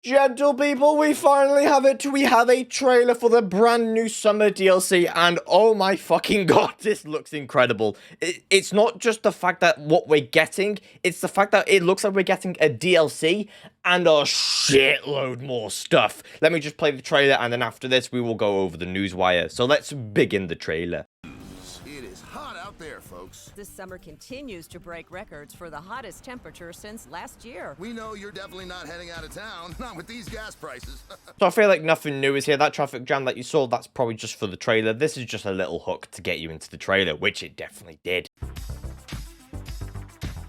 Gentle people, we finally have it. We have a trailer for the brand new summer DLC, and oh my fucking god, this looks incredible. It's not just the fact that what we're getting, it's the fact that it looks like we're getting a DLC and a shitload more stuff. Let me just play the trailer, and then after this, we will go over the Newswire. So let's begin the trailer. There, folks. This summer continues to break records for the hottest temperature since last year. We know you're definitely not heading out of town, not with these gas prices. So I feel like nothing new is here. That traffic jam that you saw, that's probably just for the trailer. This is just a little hook to get you into the trailer, which it definitely did.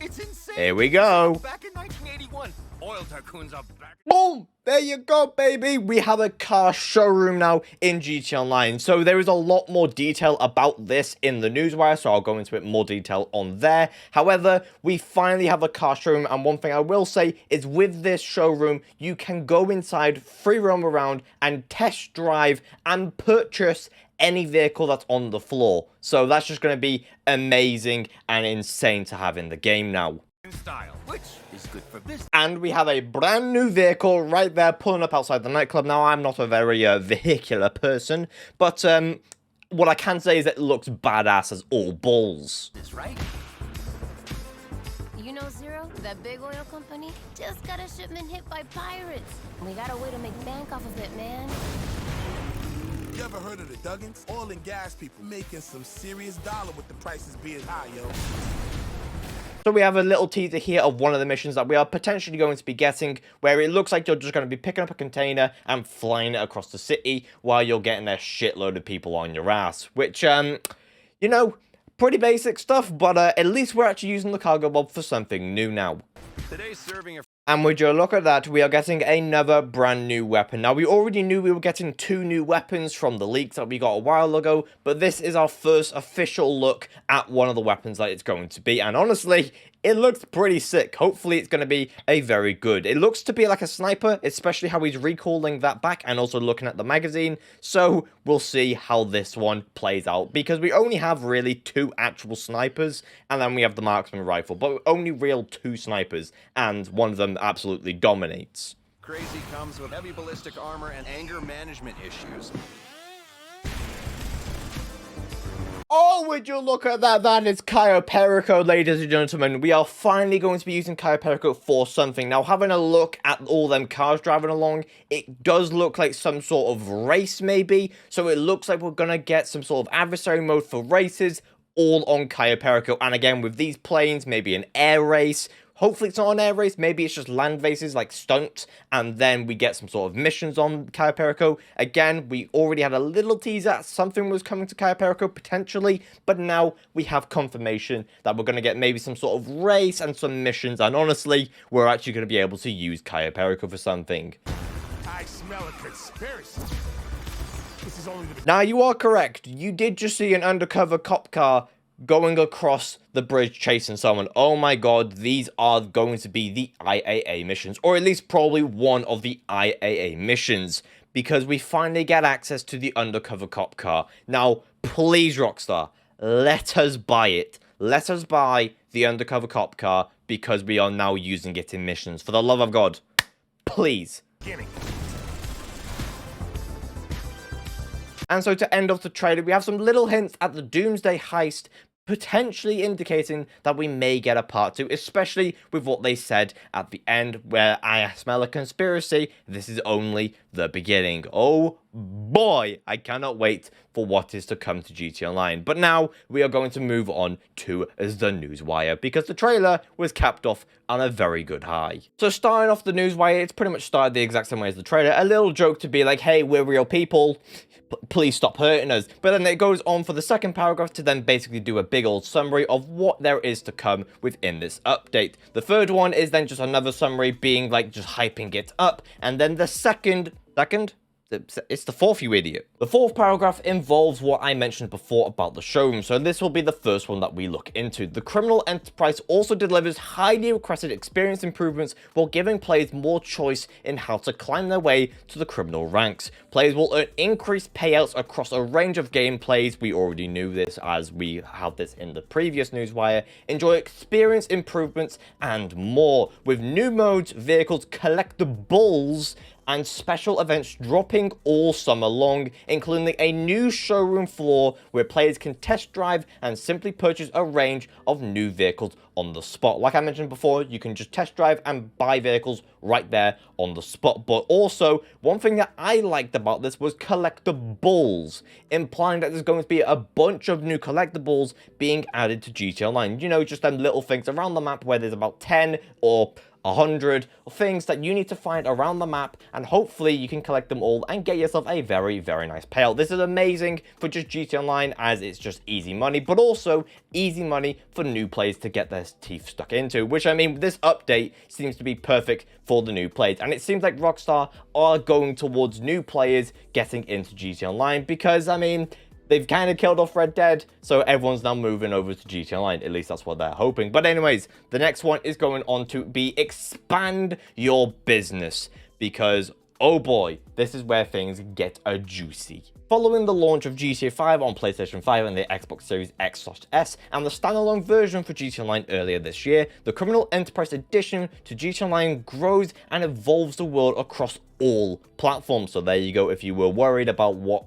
It's insane. Here we go. Back in 1981, oil tycoons are back. Boom! There you go, baby. We have a car showroom now in GT Online. So there is a lot more detail about this in the Newswire, so I'll go into it more detail on there. However, we finally have a car showroom, and one thing I will say is with this showroom, you can go inside, free roam around, and test drive and purchase any vehicle that's on the floor. So that's just going to be amazing and insane to have in the game now. Style, which is good for business. And we have a brand new vehicle right there pulling up outside the nightclub. Now, I'm not a very vehicular person, but what I can say is that it looks badass as all balls. That's right. You know, Zero, that big oil company just got a shipment hit by pirates. We got a way to make bank off of it, man. You ever heard of the Duggins? Oil and gas people making some serious dollar with the prices being high, yo. So we have a little teaser here of one of the missions that we are potentially going to be getting, where it looks like you're just going to be picking up a container and flying it across the city while you're getting a shitload of people on your ass. Which, you know, pretty basic stuff, but at least we're actually using the cargo bob for something new now. Today's serving a And would you look at that, we are getting another brand new weapon. Now, we already knew we were getting 2 new weapons from the leaks that we got a while ago, but this is our first official look at one of the weapons that it's going to be. And honestly, it looks pretty sick. Hopefully, it's going to be a very good. It looks to be like a sniper, especially how he's recalling that back and also looking at the magazine. So, we'll see how this one plays out, because we only have really 2 actual snipers, and then we have the marksman rifle, but only real 2 snipers, and one of them absolutely dominates. Crazy comes with heavy ballistic armor and anger management issues. Oh, would you look at that? That is Cayo Perico, ladies and gentlemen. We are finally going to be using Cayo Perico for something. Now, having a look at all them cars driving along, it does look like some sort of race, maybe. So it looks like we're going to get some sort of adversary mode for races, all on Cayo Perico. And again, with these planes, maybe an air race. Hopefully it's not an air race, maybe it's just land races like stunts, and then we get some sort of missions on Cayo Perico. Again, we already had a little teaser that something was coming to Cayo Perico, potentially, but now we have confirmation that we're going to get maybe some sort of race and some missions, and honestly, we're actually going to be able to use Cayo Perico for something. I smell a conspiracy. This is only the... Now, you are correct. You did just see an undercover cop car going across the bridge chasing someone. Oh my god, these are going to be the IAA missions, or at least probably one of the IAA missions, because we finally get access to the undercover cop car. Now, please, Rockstar, let us buy it. Let us buy the undercover cop car, because we are now using it in missions. For the love of God, please. And so to end off the trailer, we have some little hints at the Doomsday heist, potentially indicating that we may get a part 2, especially with what they said at the end, where I smell a conspiracy. This is only the beginning. Oh boy, I cannot wait for what is to come to GT Online. But now we are going to move on to the Newswire, because the trailer was capped off on a very good high. So starting off the Newswire, it's pretty much started the exact same way as the trailer. A little joke to be like, hey, we're real people, please stop hurting us. But then it goes on for the second paragraph to then basically do a big old summary of what there is to come within this update. The third one is then just another summary being like just hyping it up. And then the second It's the fourth, you idiot. The fourth paragraph involves what I mentioned before about the showroom, so this will be the first one that we look into. The criminal enterprise also delivers highly requested experience improvements while giving players more choice in how to climb their way to the criminal ranks. Players will earn increased payouts across a range of gameplays. We already knew this as we had this in the previous Newswire. Enjoy experience improvements and more, with new modes, vehicles, collectibles, and special events dropping all summer long, including a new showroom floor where players can test drive and simply purchase a range of new vehicles on the spot. Like I mentioned before, you can just test drive and buy vehicles right there on the spot. But also, one thing that I liked about this was collectibles, implying that there's going to be a bunch of new collectibles being added to GTA Online. You know, just them little things around the map where there's about 10 or 100 things that you need to find around the map, and hopefully you can collect them all and get yourself a very, very nice payout. This is amazing for just GTA Online as it's just easy money, but also easy money for new players to get their teeth stuck into, which, I mean, this update seems to be perfect for the new players, and it seems like Rockstar are going towards new players getting into GTA Online because, I mean, they've kind of killed off Red Dead, so everyone's now moving over to GTA Online. At least that's what they're hoping. But anyways, the next one is going on to be expand your business. Because, oh boy, this is where things get juicy. Following the launch of GTA 5 on PlayStation 5 and the Xbox Series X/S, and the standalone version for GTA Online earlier this year, the Criminal Enterprise Edition to GTA Online grows and evolves the world across all platforms. So there you go. If you were worried about what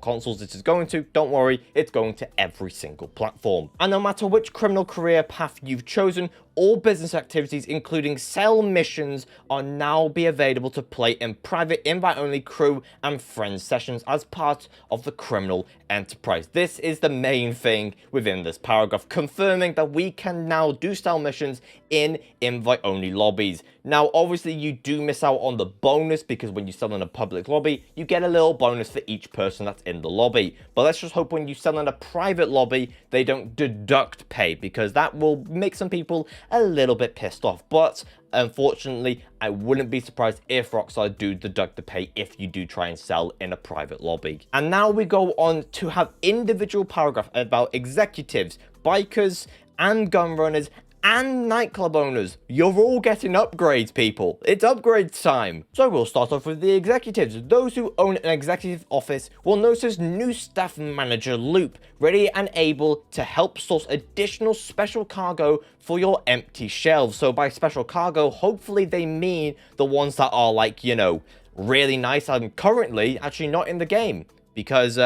consoles this is going to, don't worry, it's going to every single platform. And no matter which criminal career path you've chosen, all business activities, including sell missions, are now be available to play in private invite-only crew and friends sessions as part of the Criminal Enterprise. This is the main thing within this paragraph, confirming that we can now do sell missions in invite-only lobbies. Now, obviously, you do miss out on the bonus because when you sell in a public lobby, you get a little bonus for each person that's in the lobby. But let's just hope when you sell in a private lobby, they don't deduct pay, because that will make some people a little bit pissed off. But unfortunately, I wouldn't be surprised if Rockstar do deduct the pay if you do try and sell in a private lobby. And now we go on to have individual paragraph about executives, bikers, and gun runners, and nightclub owners. You're all getting upgrades, people. It's upgrade time. So we'll start off with the executives. Those who own an executive office will notice new staff manager loop, ready and able to help source additional special cargo for your empty shelves. So by special cargo, hopefully they mean the ones that are, like, you know, really nice and currently actually not in the game, because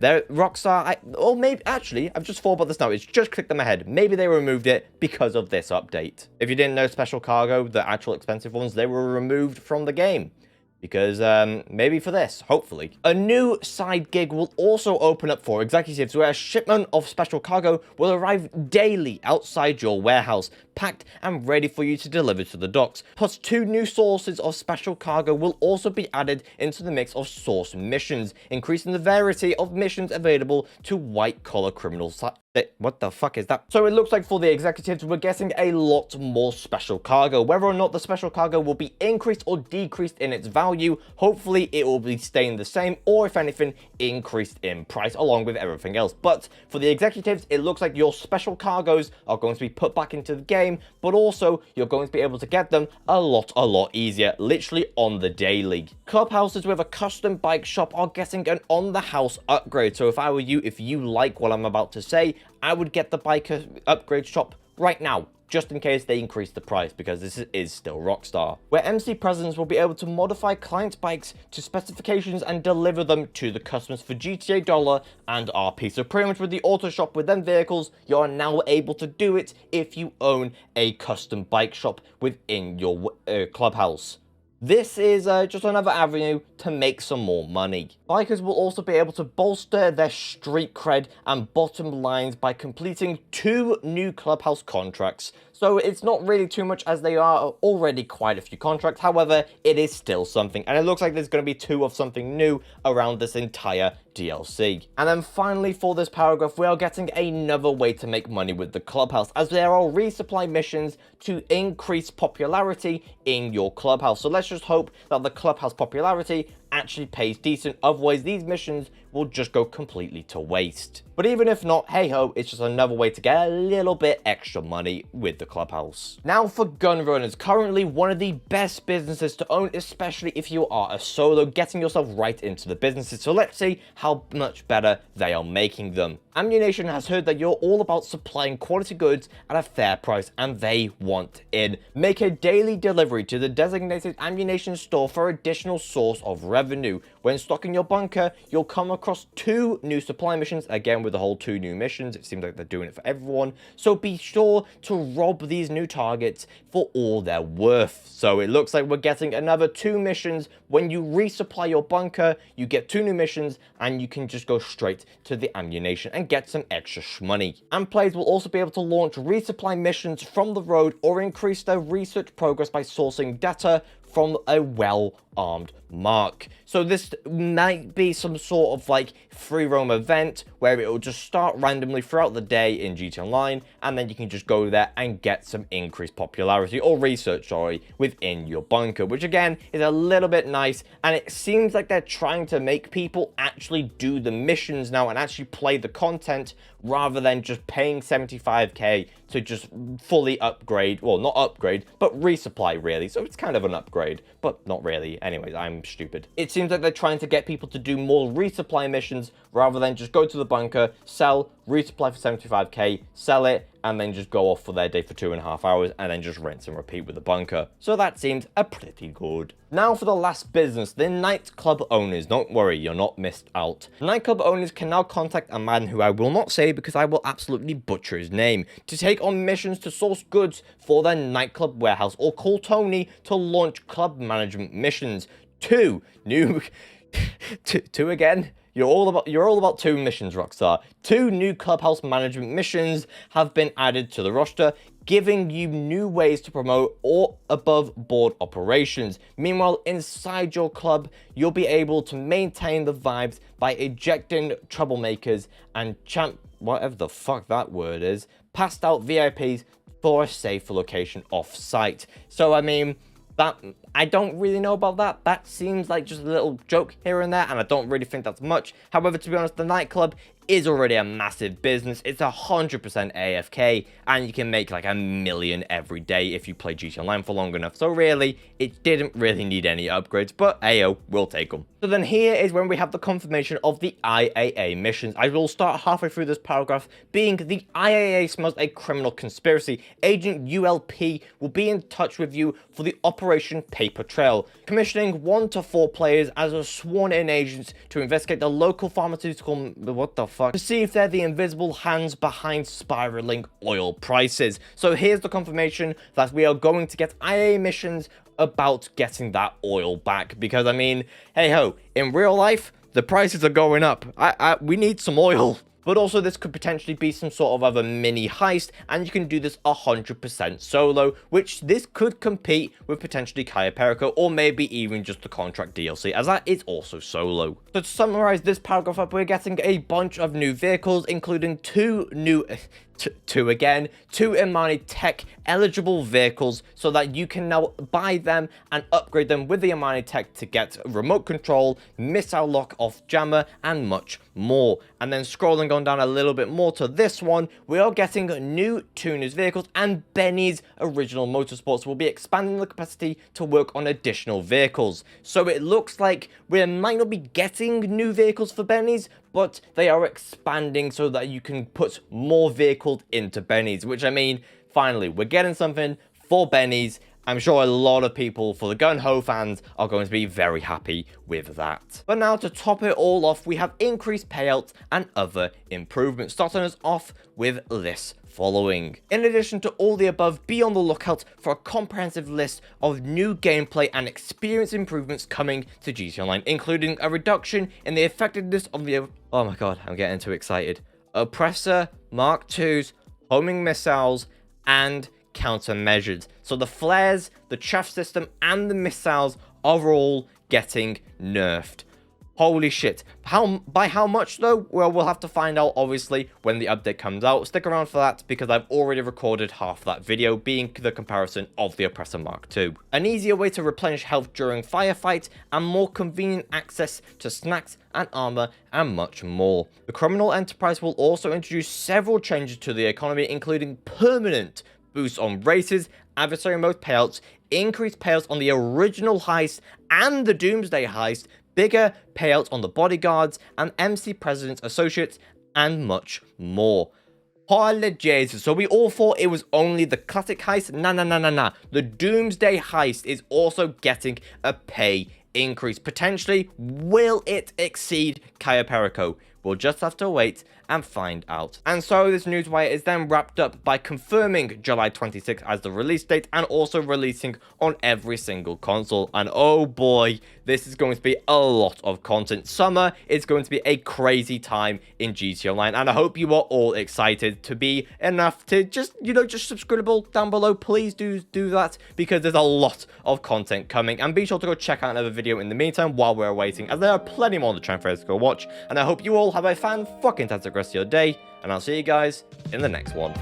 Rockstar, or maybe, actually, I've just thought about this now, it's just clicked in my head. Maybe they removed it because of this update. If you didn't know, special cargo, the actual expensive ones, they were removed from the game. Because, maybe for this, hopefully. A new side gig will also open up for executives, where a shipment of special cargo will arrive daily outside your warehouse, packed and ready for you to deliver to the docks. Plus, 2 new sources of special cargo will also be added into the mix of source missions, increasing the variety of missions available to white-collar criminals. What the fuck is that? So it looks like for the executives, we're getting a lot more special cargo. Whether or not the special cargo will be increased or decreased in its value, hopefully it will be staying the same, or if anything, increased in price along with everything else. But for the executives, it looks like your special cargoes are going to be put back into the game, but also you're going to be able to get them a lot easier, literally on the daily. Clubhouses with a custom bike shop are getting an on-the-house upgrade. So if I were you, if you like what I'm about to say, I would get the biker upgrade shop right now, just in case they increase the price, because this is still Rockstar. Where MC Presidents will be able to modify client bikes to specifications and deliver them to the customers for GTA Dollar and RP. So pretty much with the auto shop with them vehicles, you are now able to do it if you own a custom bike shop within your clubhouse. This is just another avenue to make some more money. Bikers will also be able to bolster their street cred and bottom lines by completing 2 new clubhouse contracts. So it's not really too much, as they are already quite a few contracts. However, it is still something. And it looks like there's going to be 2 of something new around this entire DLC. And then finally, for this paragraph, we are getting another way to make money with the clubhouse, as there are resupply missions to increase popularity in your clubhouse. So let's just hope that the clubhouse popularity actually pays decent, otherwise these missions will just go completely to waste. But even if not, hey ho, it's just another way to get a little bit extra money with the clubhouse. Now for Gunrunners, currently one of the best businesses to own, especially if you are a solo, getting yourself right into the businesses. So let's see how much better they are making them. Ammunition has heard that you're all about supplying quality goods at a fair price, and they want in. Make a daily delivery to the designated ammunition store for additional source of revenue. When stocking your bunker, you'll come across 2 new supply missions, again with the whole 2 new missions. It seems like they're doing it for everyone, so be sure to rob these new targets for all they're worth. So it looks like we're getting another 2 missions. When you resupply your bunker, you get 2 new missions, and you can just go straight to the ammunition and get some extra shmoney. And players will also be able to launch resupply missions from the road or increase their research progress by sourcing data from a well-armed mark. So this might be some sort of like free roam event where it will just start randomly throughout the day in GT Online, and then you can just go there and get some increased popularity or research, sorry, within your bunker, which again is a little bit nice. And it seems like they're trying to make people actually do the missions now and actually play the content rather than just paying 75k to just fully upgrade, well, not upgrade, but resupply really. So it's kind of an upgrade, but not really. Anyways, I'm stupid. It seems like they're trying to get people to do more resupply missions rather than just go to the bunker, sell, resupply for 75k, sell it, and then just go off for their day for 2.5 hours and then just rinse and repeat with the bunker. So that seems pretty good. Now for the last business, the Nightclub Owners. Don't worry, you're not missed out. Nightclub Owners can now contact a man who I will not say because I will absolutely butcher his name to take on missions to source goods for their nightclub warehouse, or call Tony to launch club management missions. 2 new two again. You're all about 2 missions, Rockstar. 2 new clubhouse management missions have been added to the roster, giving you new ways to promote or above board operations. Meanwhile, inside your club, you'll be able to maintain the vibes by ejecting troublemakers and whatever the fuck that word is, passed out VIPs for a safer location off-site. So I mean, that I don't really know about that. That seems like just a little joke here and there, and I don't really think that's much. However, to be honest, the nightclub is already a massive business. It's 100% AFK, and you can make like $1 million every day if you play GT Online for long enough. So really, it didn't really need any upgrades, but ayo, we'll take them. So then here is when we have the confirmation of the IAA missions. I will start halfway through this paragraph, being the IAA smells a criminal conspiracy. Agent ULP will be in touch with you for the Operation Paper Trail, commissioning 1 to 4 players as a sworn-in agents to investigate the local pharmaceutical, what the fuck, to see if they're the invisible hands behind spiraling oil prices. So here's the confirmation that we are going to get IA missions about getting that oil back, because I mean, hey ho, in real life the prices are going up. We need some oil. But also this could potentially be some sort of other mini heist, and you can do this 100% solo, which this could compete with potentially Cayo Perico, or maybe even just the contract DLC, as that is also solo. So to summarize this paragraph up, we're getting a bunch of new vehicles, including 2 new two Imani Tech eligible vehicles, so that you can now buy them and upgrade them with the Imani Tech to get remote control, missile lock off jammer, and much more. And then scrolling on down a little bit more to this one, we are getting new tuners vehicles, and Benny's original motorsports will be expanding the capacity to work on additional vehicles. So it looks like we might not be getting new vehicles for Benny's, but they are expanding so that you can put more vehicles into Benny's, which I mean, finally, we're getting something for Benny's. I'm sure a lot of people, for the gun-ho fans, are going to be very happy with that. But now to top it all off, we have increased payouts and other improvements, starting us off with this following. In addition to all the above, be on the lookout for a comprehensive list of new gameplay and experience improvements coming to GT Online, including a reduction in the effectiveness of the... Oh my god, I'm getting too excited. Oppressor, Mark IIs, homing missiles, and countermeasures. So the flares, the chaff system, and the missiles are all getting nerfed. Holy shit. By how much though? Well, we'll have to find out obviously when the update comes out. Stick around for that because I've already recorded half that video being the comparison of the Oppressor Mark II. An easier way to replenish health during firefights and more convenient access to snacks and armor and much more. The criminal enterprise will also introduce several changes to the economy, including permanent boosts on races, adversary mode payouts, increased payouts on the original heist and the Doomsday heist, bigger payouts on the bodyguards and MC President's associates, and much more. Holy Jesus, so we all thought it was only the classic heist? Nah. The Doomsday heist is also getting a pay increase. Potentially, will it exceed Cayo Perico? We'll just have to wait and find out. And so this newswire is then wrapped up by confirming July 26th as the release date and also releasing on every single console. And oh boy, this is going to be a lot of content. Summer is going to be a crazy time in GTA Online, and I hope you are all excited to be enough to just, just subscribe down below. Please do that because there's a lot of content coming, and be sure to go check out another video in the meantime while we're waiting, as there are plenty more to try and to go watch. And I hope you all have a fan-fucking-tastic rest of your day, and I'll see you guys in the next one.